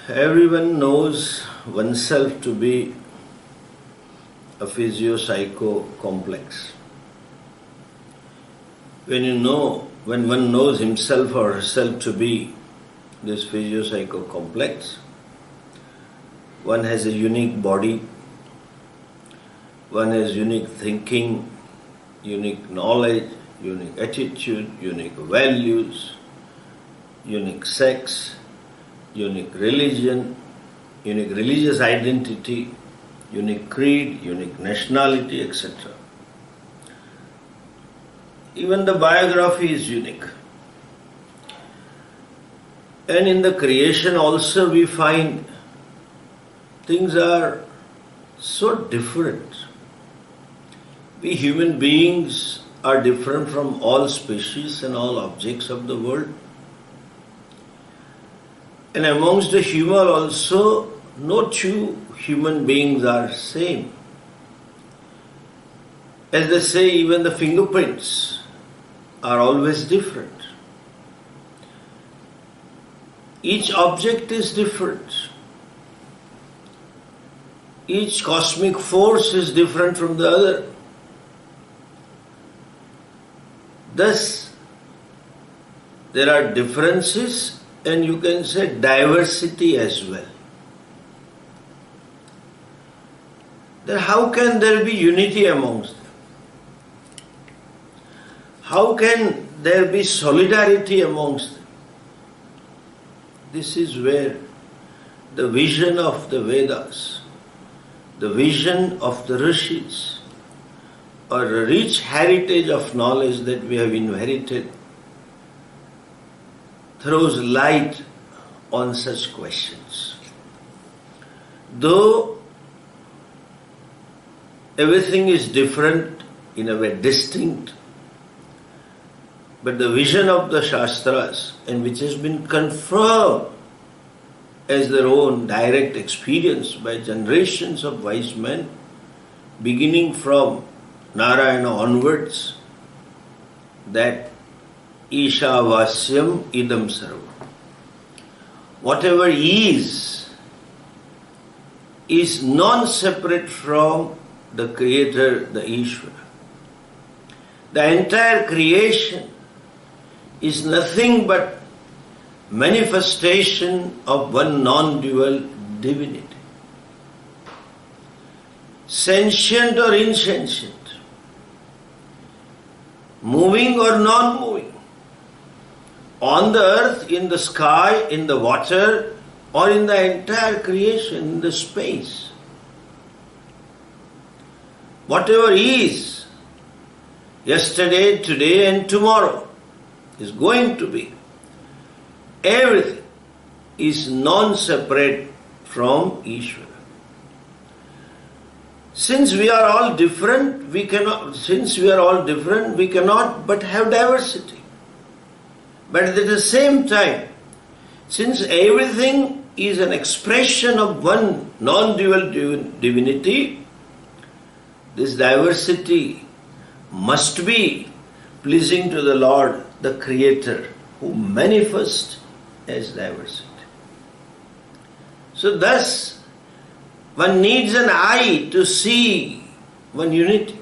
Everyone knows oneself to be a physio-psycho complex. When one knows himself or herself to be this physio-psycho complex, one has a unique body, one has unique thinking, unique knowledge, unique attitude, unique values, unique sex, unique religion, unique religious identity, unique creed, unique nationality, etc. Even the biography is unique. And in the creation also we find things are so different. We human beings are different from all species and all objects of the world. And amongst the human also, no two human beings are same. As they say, even the fingerprints are always different. Each object is different. Each cosmic force is different from the other. Thus, there are differences and you can say diversity as well. Then how can there be unity amongst them? How can there be solidarity amongst them? This is where the vision of the Vedas, the vision of the Rishis, or a rich heritage of knowledge that we have inherited, throws light on such questions. Though everything is different, in a way distinct, but the vision of the Shastras, and which has been confirmed as their own direct experience by generations of wise men, beginning from Narayana onwards, that Ishavasyam idam sarva. Whatever is non-separate from the Creator, the Ishvara. The entire creation is nothing but manifestation of one non-dual divinity. Sentient or insentient, moving or non-moving, on the earth, in the sky, in the water, or in the entire creation, in the space. Whatever is, yesterday, today and tomorrow, is going to be, everything is non-separate from Ishvara. Since we are all different, we cannot but have diversity. But at the same time, since everything is an expression of one non-dual divinity, this diversity must be pleasing to the Lord, the Creator, who manifests as diversity. So thus, one needs an eye to see one unity,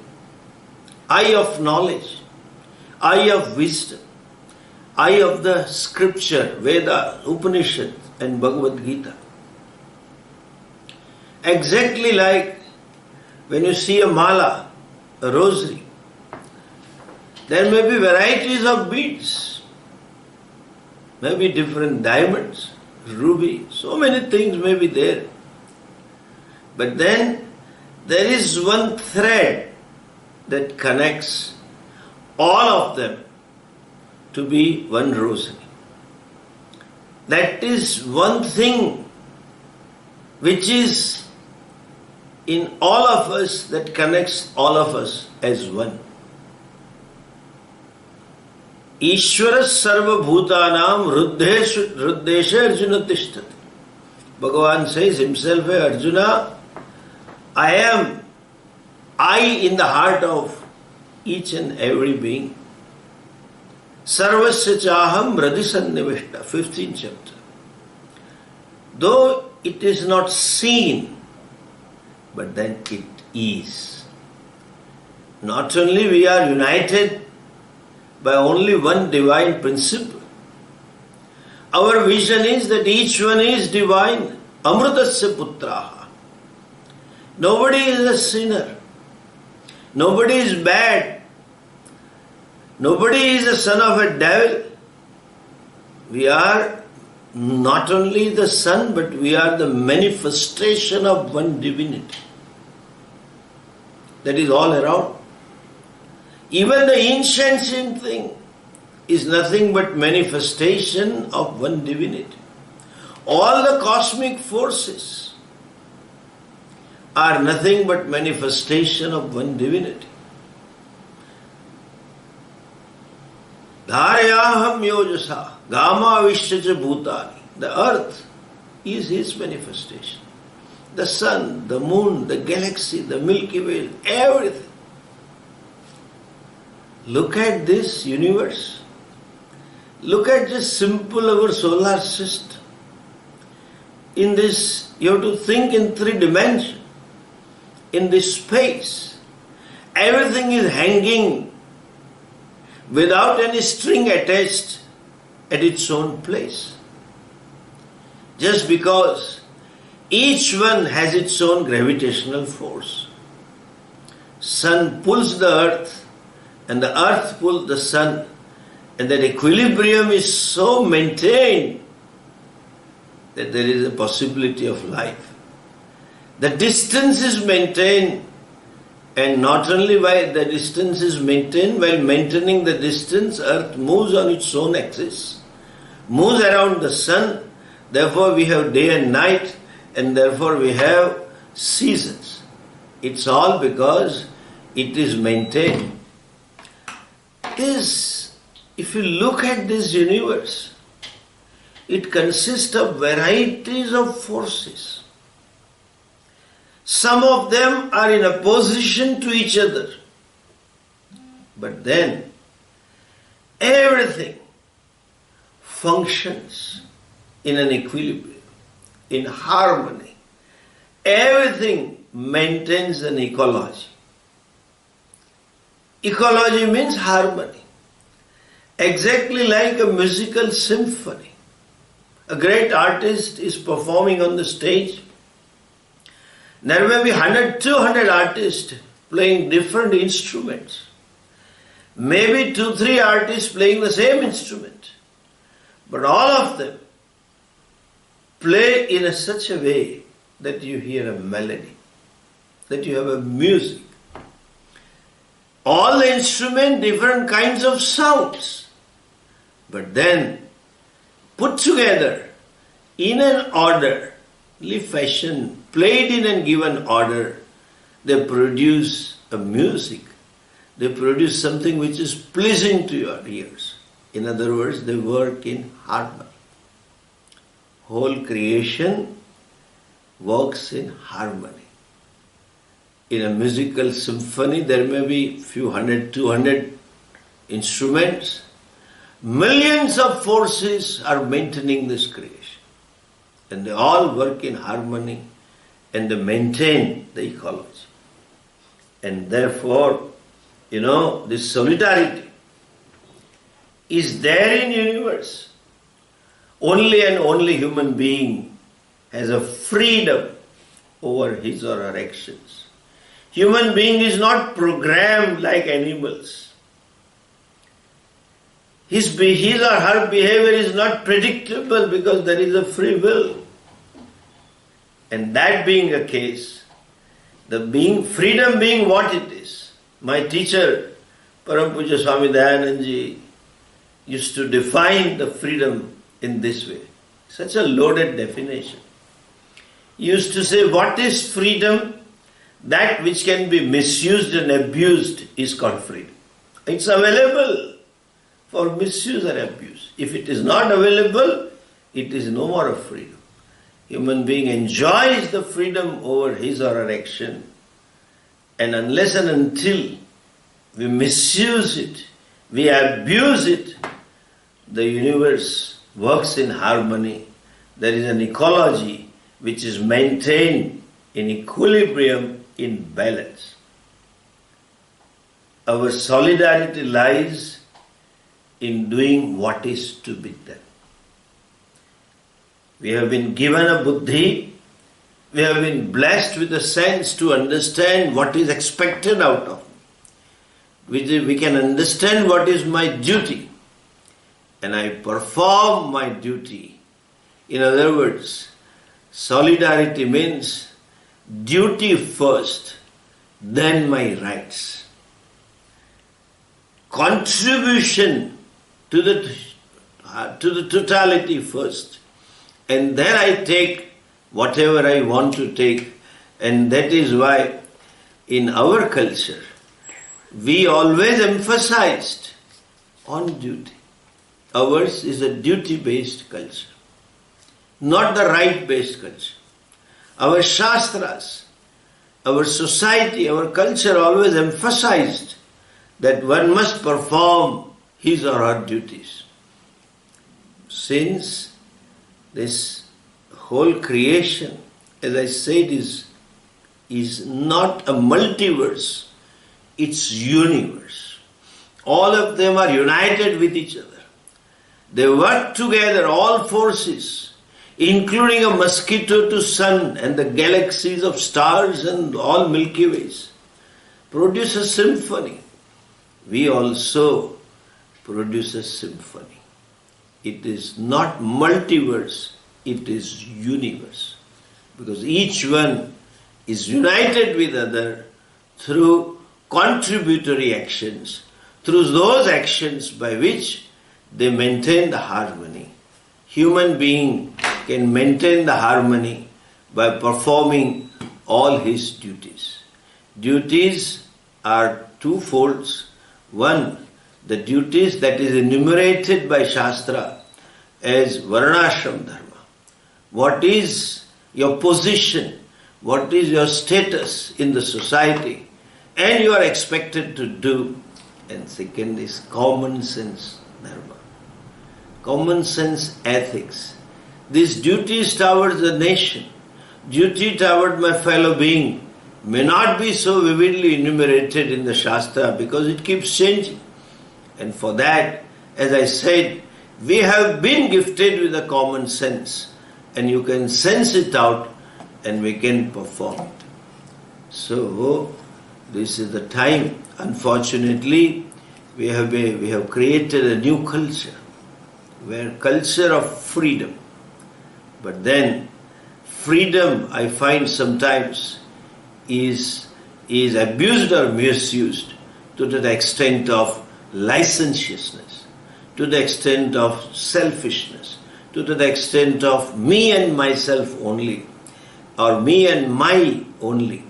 eye of knowledge, eye of wisdom, eye of the scripture, Veda, Upanishad and Bhagavad Gita. Exactly like when you see a mala, a rosary, there may be varieties of beads, maybe different diamonds, ruby, so many things may be there. But then there is one thread that connects all of them to be one rosary. That is one thing which is in all of us, that connects all of us as one. Ishvara sarva bhutanam ruddesha Arjuna tishtati. Bhagavan says himself, hey Arjuna, I am in the heart of each and every being. Sarvasya chaham radhisannivishta, 15th chapter. though it is not seen, but then it is. Not only we are united by only one divine principle, our vision is that each one is divine, Amrutasya Putraha. Nobody is a sinner. Nobody is bad. Nobody is a son of a devil. We are not only the son, but we are the manifestation of one divinity. That is all around. Even the ancient thing is nothing but manifestation of one divinity. All the cosmic forces are nothing but manifestation of one divinity. Dharayaham yojasa gama vishyaja bhutani. The earth is his manifestation. The sun, the moon, the galaxy, the Milky Way, everything. Look at this universe. Look at just simple our solar system. In this, you have to think in 3 dimensions. In this space, everything is hanging without any string attached at its own place. Just because each one has its own gravitational force. Sun pulls the earth and the earth pulls the sun, and that equilibrium is so maintained that there is a possibility of life. The distance is maintained, and not only while the distance is maintained, while maintaining the distance, earth moves on its own axis, moves around the sun, therefore we have day and night, and therefore we have seasons. It's all because it is maintained. If you look at this universe, it consists of varieties of forces. Some of them are in opposition to each other. But then, everything functions in an equilibrium, in harmony. Everything maintains an ecology. Ecology means harmony. Exactly like a musical symphony. A great artist is performing on the stage. There may be 100, 200 artists playing different instruments. Maybe 2, 3 artists playing the same instrument. But all of them play in such a way that you hear a melody, that you have a music. All the instruments, different kinds of sounds. But then, put together in an orderly fashion, played in a given order, they produce a music. They produce something which is pleasing to your ears. In other words, they work in harmony. Whole creation works in harmony. In a musical symphony, there may be few 100, 200 instruments. Millions of forces are maintaining this creation. And they all work in harmony and they maintain the ecology. And therefore, this solidarity is there in universe. Only and only human being has a freedom over his or her actions. Human being is not programmed like animals. His or her behavior is not predictable because there is a free will. And that being a case, freedom being what it is. My teacher, Pujya Swami Dayanandji, used to define the freedom in this way. Such a loaded definition. He used to say, what is freedom? That which can be misused and abused is called freedom. It's available for misuse or abuse. If it is not available, it is no more of freedom. Human being enjoys the freedom over his or her action, and unless and until we misuse it, we abuse it, the universe works in harmony, there is an ecology which is maintained in equilibrium, in balance. Our solidarity lies in doing what is to be done. We have been given a buddhi, we have been blessed with a sense to understand what is expected out of me. We can understand what is my duty, and I perform my duty. In other words, solidarity means duty first, then my rights. Contribution to the totality first, and then I take whatever I want to take. And that is why in our culture we always emphasized on duty. Ours is a duty-based culture, not the right-based culture. Our shastras, our society, our culture always emphasized that one must perform his or her duties. Since this whole creation, as I said, is not a multiverse, it's universe. All of them are united with each other. They work together, all forces, including a mosquito to sun and the galaxies of stars and all Milky Ways, produce a symphony. We also produce a symphony. It is not multiverse, it is universe. Because each one is united with other through contributory actions, through those actions by which they maintain the harmony. Human being can maintain the harmony by performing all his duties. Duties are twofold. One, the duties that is enumerated by Shastra as Varnashram Dharma. What is your position? What is your status in the society? And you are expected to do. And second is common sense Dharma. Common sense ethics. These duties towards the nation, duty toward my fellow being may not be so vividly enumerated in the Shastra because it keeps changing. And for that, as I said, we have been gifted with a common sense, and you can sense it out and we can perform it. So, this is the time. Unfortunately, we have created a new culture, where culture of freedom. But then, freedom, I find sometimes, is abused or misused to the extent of licentiousness, to the extent of selfishness, to the extent of me and myself only, or me and my only.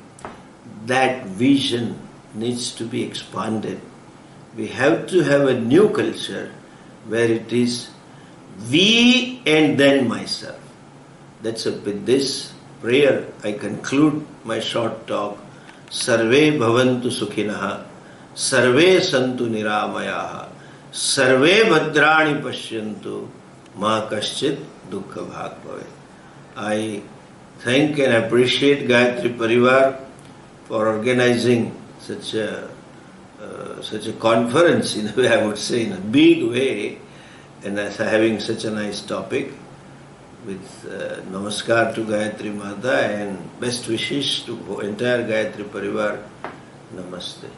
That vision needs to be expanded. We have to have a new culture where it is we and then myself. With this prayer I conclude my short talk. Sarve bhavantu sukhinaha, sarve santu niramayaha, sarve bhadrani pashyantu, ma kaschit dukkha bhag bhave. I thank and appreciate Gayatri Pariwar for organizing such a conference, in a way, I would say, in a big way, and as having such a nice topic. With namaskar to Gayatri Mata and best wishes to entire Gayatri Pariwar. Namaste.